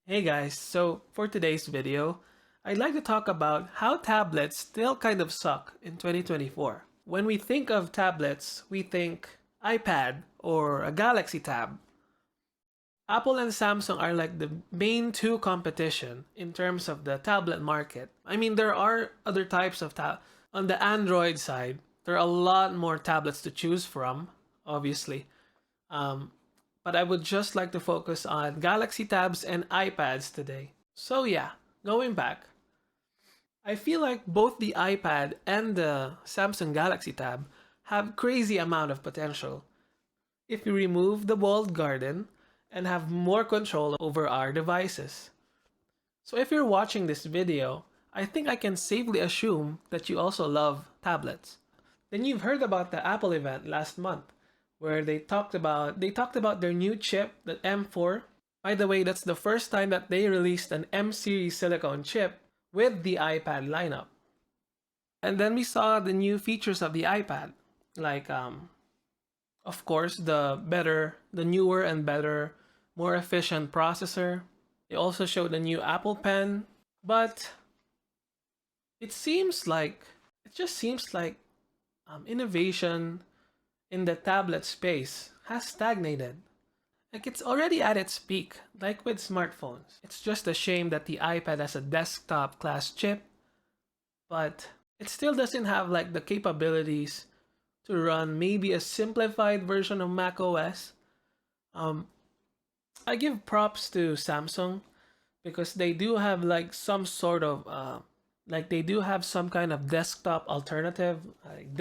Hey guys, so for today's video, I'd like to talk about how tablets still kind of suck in 2024. When we think of tablets, we think iPad or a Galaxy Tab. Apple and Samsung are like the main two competition in terms of the tablet market. I mean, there are other types of on the Android side, there are a lot more tablets to choose from, obviously. Um, but I would just like to focus on Galaxy Tabs and iPads today. So yeah, going back, I feel like both the iPad and the Samsung Galaxy Tab have crazy amount of potential if we remove the walled garden and have more control over our devices. So if you're watching this video, I think I can safely assume that you also love tablets. Then you've heard about the Apple event last month where they talked about their new chip, the M4. By the way, that's the first time that they released an M series silicone chip with the iPad lineup. And then we saw the new features of the iPad, like of course the newer and better, more efficient processor. They also showed the new Apple Pen, but it seems like it just seems like innovation in the tablet space has stagnated. Like it's already at its peak, like with smartphones. It's just a shame that the iPad has a desktop class chip, but it still doesn't have like the capabilities to run maybe a simplified version of Mac OS. Um, I give props to Samsung because they do have like some sort of like they do have some kind of desktop alternative, like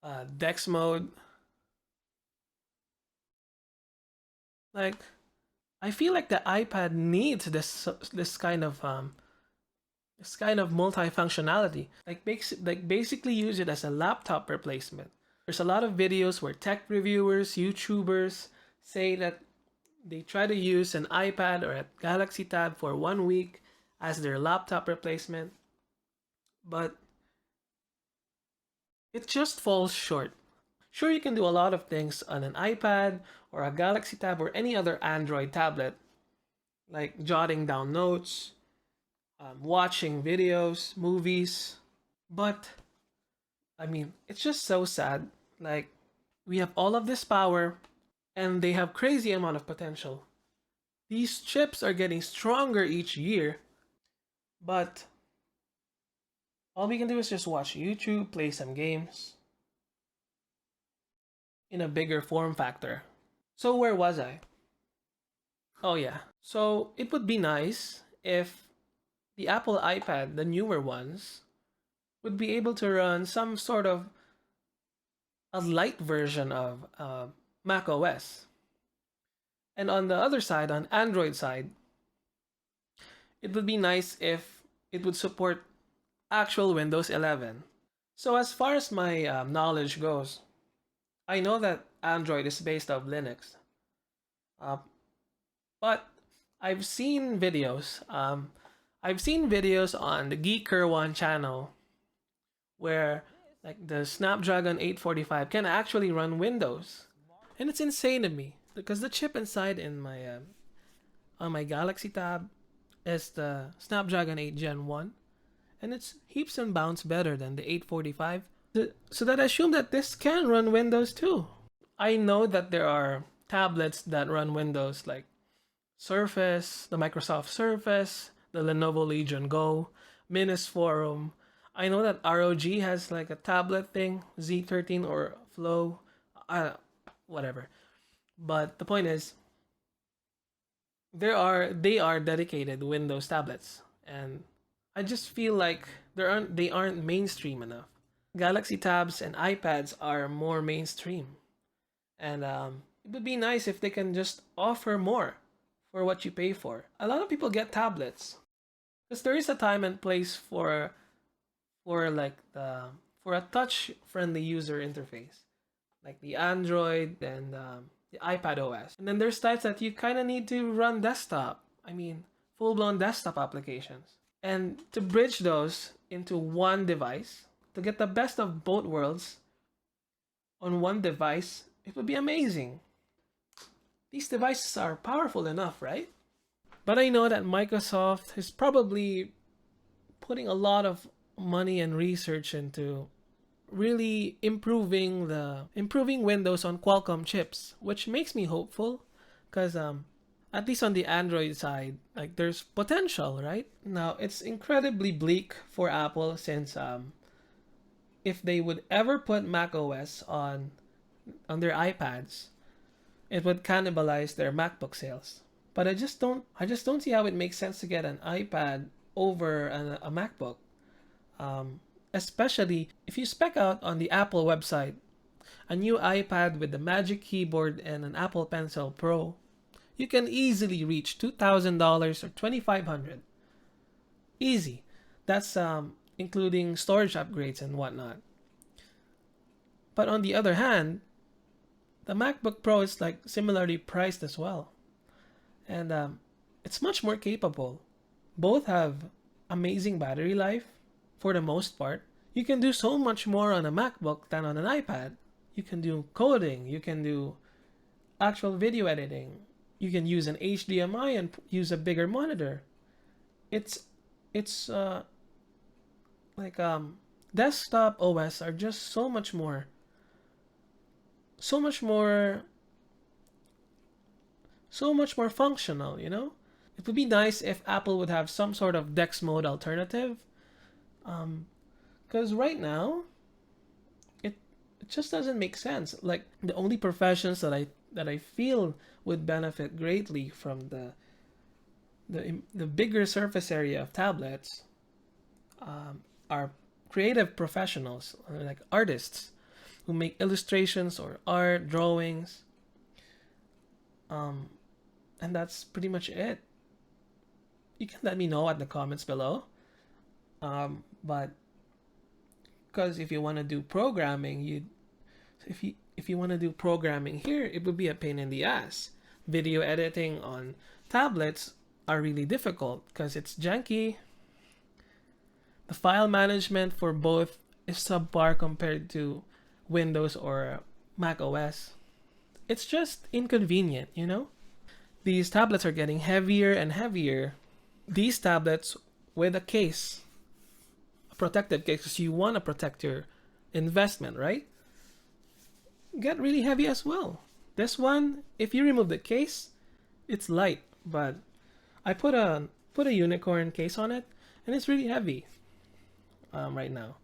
um, Dex mode. Like I feel like the iPad needs this kind of multifunctionality. Like basically use it as a laptop replacement. There's a lot of videos where tech reviewers, YouTubers say that they try to use an iPad or a Galaxy Tab for 1 week as their laptop replacement, but it just falls short. Sure, you can do a lot of things on an iPad or a Galaxy Tab or any other Android tablet, like jotting down notes, watching videos, movies. But I mean, it's just so sad. Like we have all of this power, and they have crazy amount of potential. These chips are getting stronger each year, but all we can do is just watch YouTube, play some games in a bigger form factor. So where was I? Oh yeah. So it would be nice if the Apple iPad, the newer ones, would be able to run some sort of a light version of Mac OS. And on the other side, on Android side, it would be nice if it would support actual Windows 11. So as far as my knowledge goes, I know that Android is based off Linux, uh, but I've seen videos. I've seen videos on the Geeker One channel where like the Snapdragon 845 can actually run Windows, and it's insane to me because the chip inside in my on my Galaxy Tab is the Snapdragon 8 Gen 1, and it's heaps and bounds better than the 845. So that I assume that this can run Windows too. I know that there are tablets that run Windows like Surface, the Microsoft Surface, the Lenovo Legion Go, Minus Forum. I know that ROG has like a tablet thing, Z13 or Flow, uh, whatever. But the point is, they are dedicated Windows tablets, and I just feel like they aren't mainstream enough. Galaxy Tabs and iPads are more mainstream, and it would be nice if they can just offer more for what you pay for. A lot of people get tablets because there is a time and place for like the for a touch friendly user interface, like the Android and the iPad OS. And then there's types that you kind of need to run desktop. I mean, full blown desktop applications. And to bridge those into one device, to get the best of both worlds on one device, it would be amazing. These devices are powerful enough, right? But I know that Microsoft is probably putting a lot of money and research into really improving Windows on Qualcomm chips, which makes me hopeful because at least on the Android side, like there's potential, right? Now it's incredibly bleak for Apple since if they would ever put Mac OS on their iPads, it would cannibalize their MacBook sales. But I just don't see how it makes sense to get an iPad over a MacBook. Especially if you spec out on the Apple website a new iPad with the Magic Keyboard and an Apple Pencil Pro, you can easily reach $2,000 or $2,500. Easy. That's including storage upgrades and whatnot. But on the other hand, the MacBook Pro is like similarly priced as well, and it's much more capable. Both have amazing battery life for the most part. You can do so much more on a MacBook than on an iPad. You can do coding, you can do actual video editing, you can use an HDMI and use a bigger monitor. It's like desktop OS are just so much more so much more functional, you know? It would be nice if Apple would have some sort of DeX mode alternative. Because right now, it just doesn't make sense. Like the only professions that I feel would benefit greatly from the bigger surface area of tablets are creative professionals, like artists who make illustrations or art, drawings, and that's pretty much it. You can let me know at the comments below. But because if you want to do programming, if you want to do programming here, it would be a pain in the ass. Video editing on tablets are really difficult because it's janky. The file management for both is subpar compared to Windows or Mac OS. It's just inconvenient, you know? These tablets are getting heavier and heavier. These tablets with a case, a protective case, because you want to protect your investment, right? Get really heavy as well. This one, if you remove the case, it's light, but I put a unicorn case on it, and it's really heavy right now.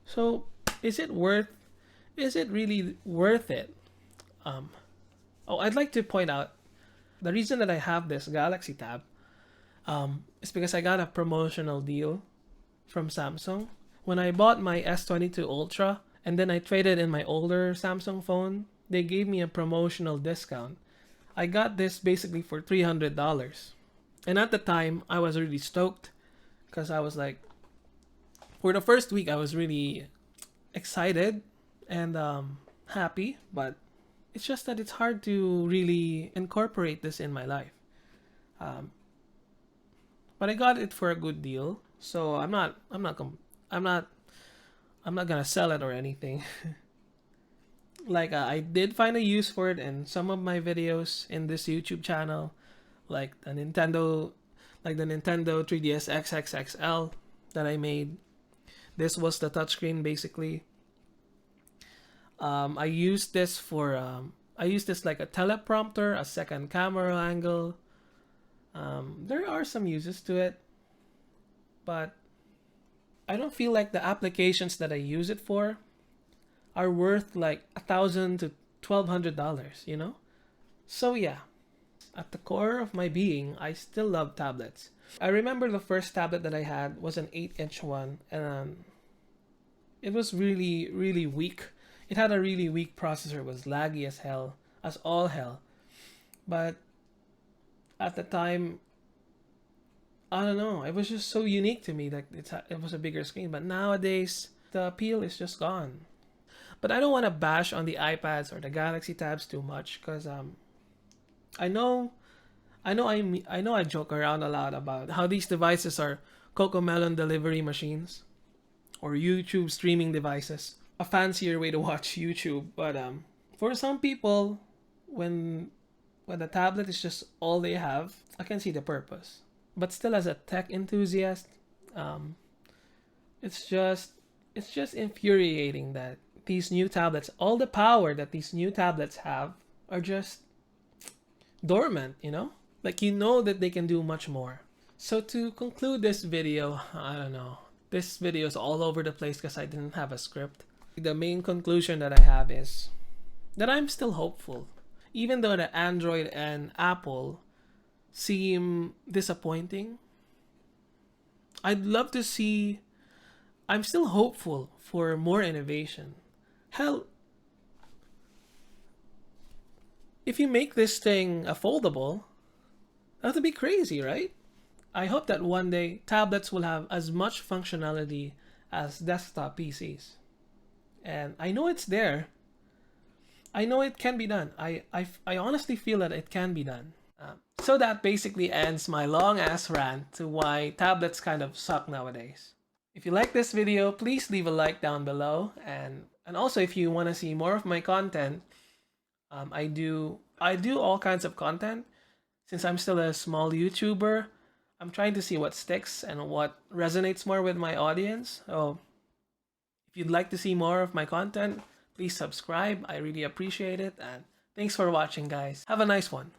So, is it really worth it? I'd like to point out the reason that I have this Galaxy Tab is because I got a promotional deal from Samsung. When I bought my S22 Ultra and then I traded in my older Samsung phone, they gave me a promotional discount. I got this basically for $300. And at the time, I was really stoked because I was like, for the first week, I was really excited and happy, but it's just that it's hard to really incorporate this in my life. But I got it for a good deal, so I'm not gonna sell it or anything. Like I did find a use for it in some of my videos in this YouTube channel, like the Nintendo 3DS XXXL that I made. This was the touchscreen basically. I used this like a teleprompter, a second camera angle. There are some uses to it, but I don't feel like the applications that I use it for are worth like $1,000 to $1,200, you know? So yeah, at the core of my being, I still love tablets. I remember the first tablet that I had was an 8-inch one, and it was really, really weak. It had a really weak processor, it was laggy as hell, as all hell. But at the time, I don't know, it was just so unique to me that it was a bigger screen. But nowadays, the appeal is just gone. But I don't want to bash on the iPads or the Galaxy Tabs too much because I know I joke around a lot about how these devices are Cocomelon delivery machines or YouTube streaming devices, a fancier way to watch YouTube. But for some people, when when the tablet is just all they have, I can see the purpose. But still, as a tech enthusiast, um, it's just it's just infuriating that these new tablets, all the power that these new tablets have, are just dormant. Like that they can do much more. So to conclude this video, I don't know. This video is all over the place because I didn't have a script. The main conclusion that I have is that I'm still hopeful. Even though the Android and Apple seem disappointing, I'd love to see. I'm still hopeful for more innovation. Hell, if you make this thing a foldable, that would be crazy, right? I hope that one day tablets will have as much functionality as desktop PCs. And I know it's there. I know it can be done. I honestly feel that it can be done. So that basically ends my long ass rant to why tablets kind of suck nowadays. If you like this video, please leave a like down below. And also, if you want to see more of my content, I do all kinds of content. Since I'm still a small YouTuber, I'm trying to see what sticks and what resonates more with my audience. So if you'd like to see more of my content, please subscribe. I really appreciate it. And thanks for watching, guys. Have a nice one.